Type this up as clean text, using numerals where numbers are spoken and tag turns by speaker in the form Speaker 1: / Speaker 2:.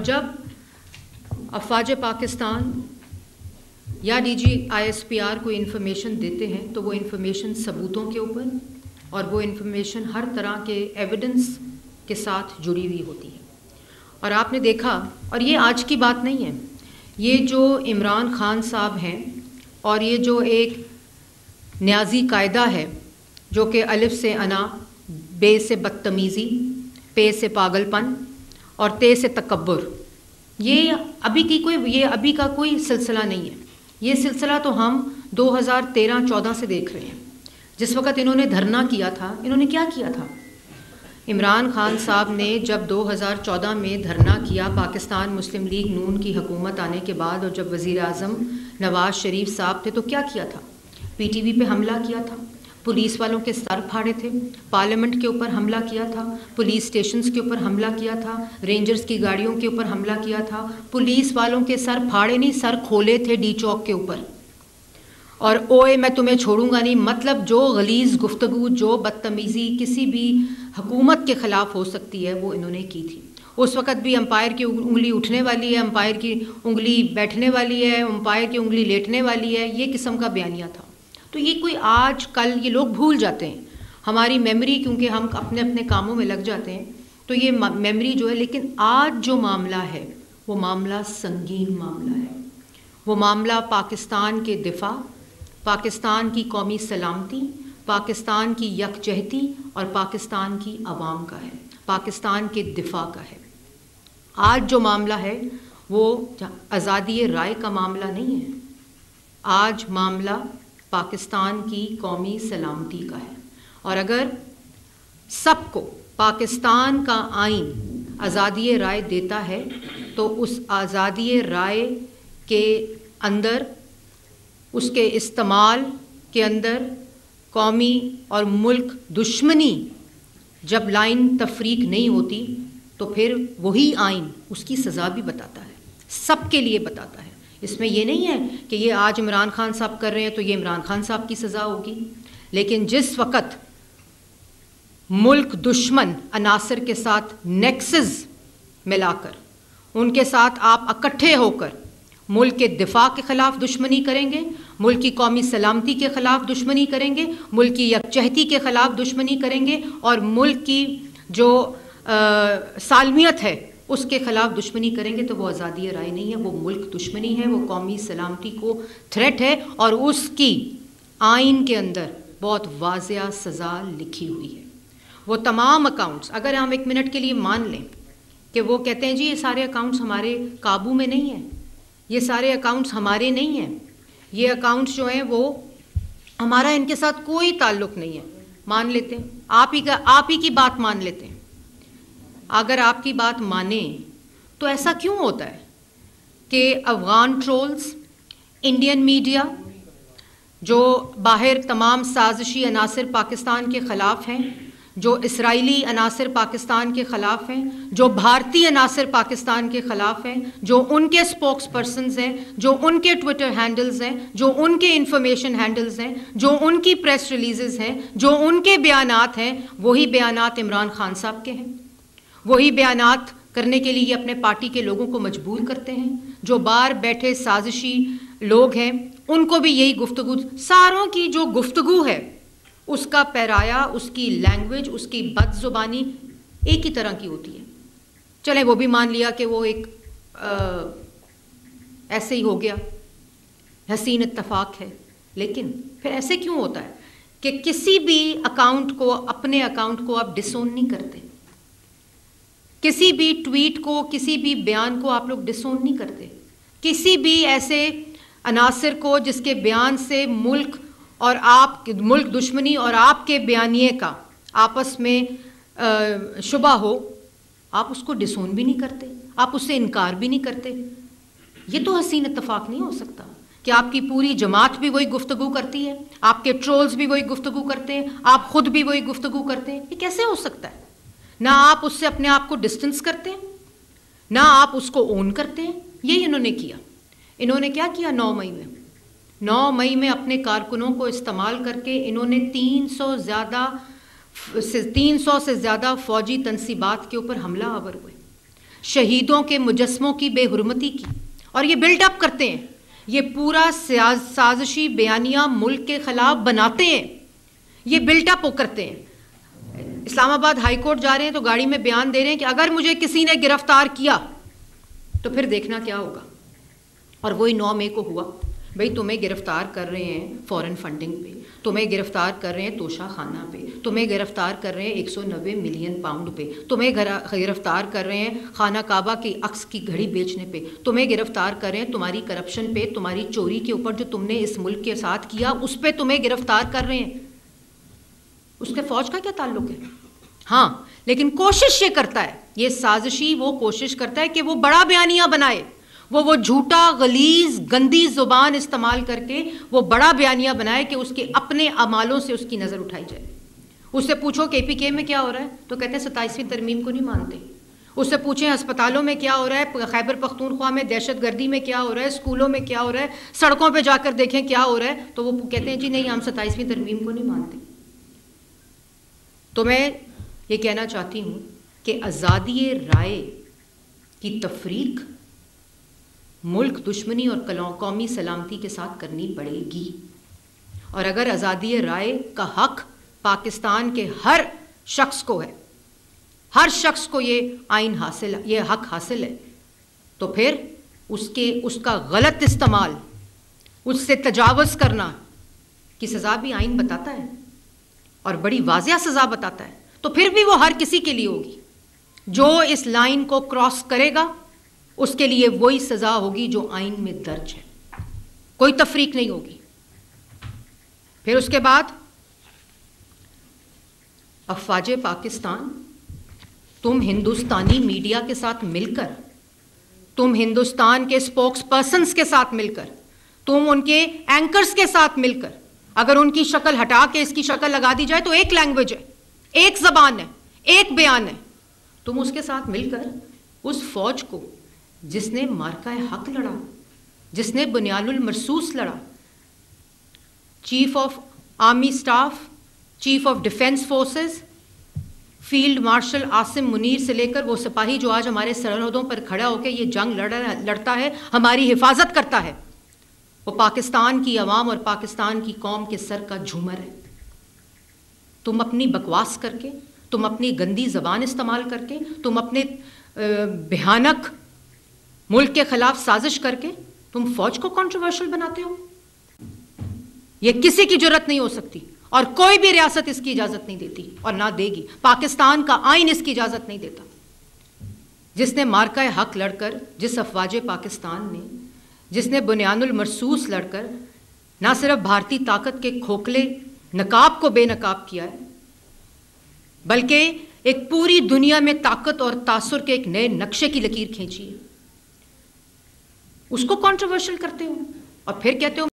Speaker 1: جب افواج پاکستان یا ڈی جی ISPR کو انفارمیشن دیتے ہیں تو وہ انفارمیشن ثبوتوں کے اوپر اور وہ انفارمیشن ہر طرح کے ایویڈنس کے ساتھ جڑی ہوئی ہوتی ہے. اور آپ نے دیکھا، اور یہ آج کی بات نہیں ہے، یہ جو عمران خان صاحب ہیں اور یہ جو ایک نیازی قاعدہ ہے جو کہ الف سے انا، بے سے بدتمیزی، پے سے پاگل پن اور تے سے تکبر، یہ ابھی کا کوئی سلسلہ نہیں ہے. یہ سلسلہ تو ہم 2013-14 سے دیکھ رہے ہیں. جس وقت انہوں نے دھرنا کیا تھا، انہوں نے کیا کیا تھا؟ عمران خان صاحب نے جب 2014 میں دھرنا کیا پاکستان مسلم لیگ نون کی حکومت آنے کے بعد، اور جب وزیر اعظم نواز شریف صاحب تھے، تو کیا کیا تھا؟ PTV پہ حملہ کیا تھا، پولیس والوں کے سر پھاڑے تھے، پارلیمنٹ کے اوپر حملہ کیا تھا، پولیس اسٹیشنز کے اوپر حملہ کیا تھا، رینجرز کی گاڑیوں کے اوپر حملہ کیا تھا. پولیس والوں کے سر پھاڑے نہیں، سر کھولے تھے ڈی چوک کے اوپر. اور اوئے میں تمہیں چھوڑوں گا نہیں، مطلب جو غلیظ گفتگو، جو بدتمیزی کسی بھی حکومت کے خلاف ہو سکتی ہے وہ انہوں نے کی تھی. اس وقت بھی امپائر کی انگلی اٹھنے والی ہے، امپائر کی انگلی بیٹھنے والی ہے، امپائر کی انگلی لیٹنے والی ہے، یہ قسم کا بیانیہ تھا. تو یہ کوئی آج کل یہ لوگ بھول جاتے ہیں، ہماری میموری کیونکہ ہم اپنے اپنے کاموں میں لگ جاتے ہیں تو یہ میموری جو ہے. لیکن آج جو معاملہ ہے وہ معاملہ سنگین معاملہ ہے. وہ معاملہ پاکستان کے دفاع، پاکستان کی قومی سلامتی، پاکستان کی یکجہتی اور پاکستان کی عوام کا ہے، پاکستان کے دفاع کا ہے. آج جو معاملہ ہے وہ آزادی رائے کا معاملہ نہیں ہے، آج معاملہ پاکستان کی قومی سلامتی کا ہے. اور اگر سب کو پاکستان کا آئین آزادی رائے دیتا ہے تو اس آزادی رائے کے اندر، اس کے استعمال کے اندر قومی اور ملک دشمنی جب لائن تفریق نہیں ہوتی تو پھر وہی آئین اس کی سزا بھی بتاتا ہے، سب کے لیے بتاتا ہے. اس میں یہ نہیں ہے کہ یہ آج عمران خان صاحب کر رہے ہیں تو یہ عمران خان صاحب کی سزا ہوگی. لیکن جس وقت ملک دشمن عناصر کے ساتھ نیکسز ملا کر، ان کے ساتھ آپ اکٹھے ہو کر ملک کے دفاع کے خلاف دشمنی کریں گے، ملک کی قومی سلامتی کے خلاف دشمنی کریں گے، ملک کی یکجہتی کے خلاف دشمنی کریں گے، اور ملک کی جو سالمیت ہے اس کے خلاف دشمنی کریں گے، تو وہ آزادی رائے نہیں ہے، وہ ملک دشمنی ہے، وہ قومی سلامتی کو تھریٹ ہے. اور اس کی آئین کے اندر بہت واضح سزا لکھی ہوئی ہے. وہ تمام اکاؤنٹس، اگر ہم ایک منٹ کے لیے مان لیں کہ وہ کہتے ہیں جی یہ سارے اکاؤنٹس ہمارے قابو میں نہیں ہیں، یہ سارے اکاؤنٹس ہمارے نہیں ہیں، یہ اکاؤنٹس جو ہیں وہ ہمارا ان کے ساتھ کوئی تعلق نہیں ہے، مان لیتے ہیں، آپ ہی کی بات مان لیتے ہیں. اگر آپ کی بات مانیں تو ایسا کیوں ہوتا ہے کہ افغان ٹرولز، انڈین میڈیا جو باہر تمام سازشی عناصر پاکستان کے خلاف ہیں، جو اسرائیلی عناصر پاکستان کے خلاف ہیں، جو بھارتی عناصر پاکستان کے خلاف ہیں، جو ان کے سپوکس پرسنز ہیں، جو ان کے ٹویٹر ہینڈلز ہیں، جو ان کے انفارمیشن ہینڈلز ہیں، جو ان کی پریس ریلیزز ہیں، جو ان کے بیانات ہیں، وہی بیانات عمران خان صاحب کے ہیں. وہی بیانات کرنے کے لیے اپنے پارٹی کے لوگوں کو مجبور کرتے ہیں. جو باہر بیٹھے سازشی لوگ ہیں ان کو بھی یہی گفتگو، ساروں کی جو گفتگو ہے اس کا پیرایا، اس کی لینگویج، اس کی بد زبانی ایک ہی طرح کی ہوتی ہے. چلیں وہ بھی مان لیا کہ وہ ایک ایسے ہی ہو گیا، حسین اتفاق ہے. لیکن پھر ایسے کیوں ہوتا ہے کہ کسی بھی اکاؤنٹ کو، اپنے اکاؤنٹ کو آپ ڈسون نہیں کرتے، کسی بھی ٹویٹ کو، کسی بھی بیان کو آپ لوگ ڈسون نہیں کرتے، کسی بھی ایسے عناصر کو جس کے بیان سے ملک اور آپ ملک دشمنی اور آپ کے بیانیے کا آپس میں شبہ ہو، آپ اس کو ڈسون بھی نہیں کرتے، آپ اس سے انکار بھی نہیں کرتے. یہ تو حسین اتفاق نہیں ہو سکتا کہ آپ کی پوری جماعت بھی وہی گفتگو کرتی ہے، آپ کے ٹرولز بھی وہی گفتگو کرتے ہیں، آپ خود بھی وہی گفتگو کرتے ہیں. یہ کیسے ہو سکتا ہے؟ نہ آپ اس سے اپنے آپ کو ڈسٹنس کرتے ہیں، نہ آپ اس کو اون کرتے ہیں. یہی انہوں نے کیا. انہوں نے کیا کیا 9 مئی میں اپنے کارکنوں کو استعمال کر کے انہوں نے 300 سے زیادہ فوجی تنصیبات کے اوپر حملہ آور ہوئے. شہیدوں کے مجسموں کی بے حرمتی کی، اور یہ بلڈ اپ کرتے ہیں، یہ پورا سازشی بیانیہ ملک کے خلاف بناتے ہیں، یہ بلڈ اپ کرتے ہیں۔ اسلام آباد ہائی کورٹ جا رہے ہیں تو گاڑی میں بیان دے رہے ہیں کہ اگر مجھے کسی نے گرفتار کیا تو پھر دیکھنا کیا ہوگا، اور وہی 9 مئی کو ہوا۔ بھئی تمہیں گرفتار کر رہے ہیں فورن فنڈنگ پہ، تمہیں گرفتار کر رہے ہیں توشہ خانہ پہ، تمہیں گرفتار کر رہے ہیں 190 ملین پاؤنڈ پہ، تمہیں گرفتار کر رہے ہیں خانہ کعبہ کی عکس کی گھڑی بیچنے پہ، تمہیں گرفتار کر رہے ہیں تمہاری کرپشن پہ، تمہاری چوری کے اوپر جو تم نے اس ملک کے ساتھ کیا اس پہ تمہیں گرفتار کر رہے ہیں۔ اس کے فوج کا کیا تعلق ہے؟ ہاں لیکن کوشش یہ کرتا ہے، یہ سازشی وہ کوشش کرتا ہے کہ وہ بڑا بیانیہ بنائے، وہ جھوٹا غلیظ گندی زبان استعمال کر کے وہ بڑا بیانیہ بنائے کہ اس کے اپنے اعمالوں سے اس کی نظر اٹھائی جائے۔ اس سے پوچھو کہ پی کے میں کیا ہو رہا ہے تو کہتے ہیں 27ویں ترمیم کو نہیں مانتے۔ اس سے پوچھیں ہسپتالوں میں کیا ہو رہا ہے، خیبر پختونخوا میں دہشت گردی میں کیا ہو رہا ہے، اسکولوں میں کیا ہو رہا ہے، سڑکوں پہ جا کر دیکھیں کیا ہو رہا ہے، تو وہ کہتے ہیں جی نہیں ہم 27ویں ترمیم کو نہیں مانتے۔ تو میں یہ کہنا چاہتی ہوں کہ آزادی رائے کی تفریق ملک دشمنی اور قومی سلامتی کے ساتھ کرنی پڑے گی، اور اگر آزادی رائے کا حق پاکستان کے ہر شخص کو ہے، ہر شخص کو یہ حق حاصل ہے، تو پھر اس کا غلط استعمال، اس سے تجاوز کرنا کی سزا بھی آئین بتاتا ہے، اور بڑی واضح سزا بتاتا ہے، تو پھر بھی وہ ہر کسی کے لیے ہوگی۔ جو اس لائن کو کراس کرے گا اس کے لیے وہی سزا ہوگی جو آئین میں درج ہے، کوئی تفریق نہیں ہوگی۔ پھر اس کے بعد افواج پاکستان، تم ہندوستانی میڈیا کے ساتھ مل کر، تم ہندوستان کے اسپوکس پرسنز کے ساتھ مل کر، تم ان کے اینکرز کے ساتھ مل کر، اگر ان کی شکل ہٹا کے اس کی شکل لگا دی جائے تو ایک لینگویج ہے، ایک زبان ہے، ایک بیان ہے، تم اس کے ساتھ مل کر اس فوج کو جس نے مارکہ حق لڑا، جس نے بنیان المرصوص لڑا، chief of army staff, chief of defence forces, field marshal Asim Munir سے لے کر وہ سپاہی جو آج ہمارے سرحدوں پر کھڑا ہو کے یہ جنگ لڑتا ہے، ہماری حفاظت کرتا ہے، وہ پاکستان کی عوام اور پاکستان کی قوم کے سر کا جھومر ہے۔ تم اپنی بکواس کر کے، تم اپنی گندی زبان استعمال کر کے، تم اپنے بھیانک ملک کے خلاف سازش کر کے تم فوج کو کنٹروورشل بناتے ہو۔ یہ کسی کی جرت نہیں ہو سکتی، اور کوئی بھی ریاست اس کی اجازت نہیں دیتی اور نہ دے گی۔ پاکستان کا آئین اس کی اجازت نہیں دیتا۔ جس نے مارکہ حق لڑ کر، جس افواج پاکستان نے، جس نے بنیان المرصوص لڑ کر نہ صرف بھارتی طاقت کے کھوکھلے نقاب کو بے نقاب کیا ہے، بلکہ ایک پوری دنیا میں طاقت اور تاثر کے ایک نئے نقشے کی لکیر کھینچی ہے، اس کو کنٹروورشل کرتے ہو اور پھر کہتے ہو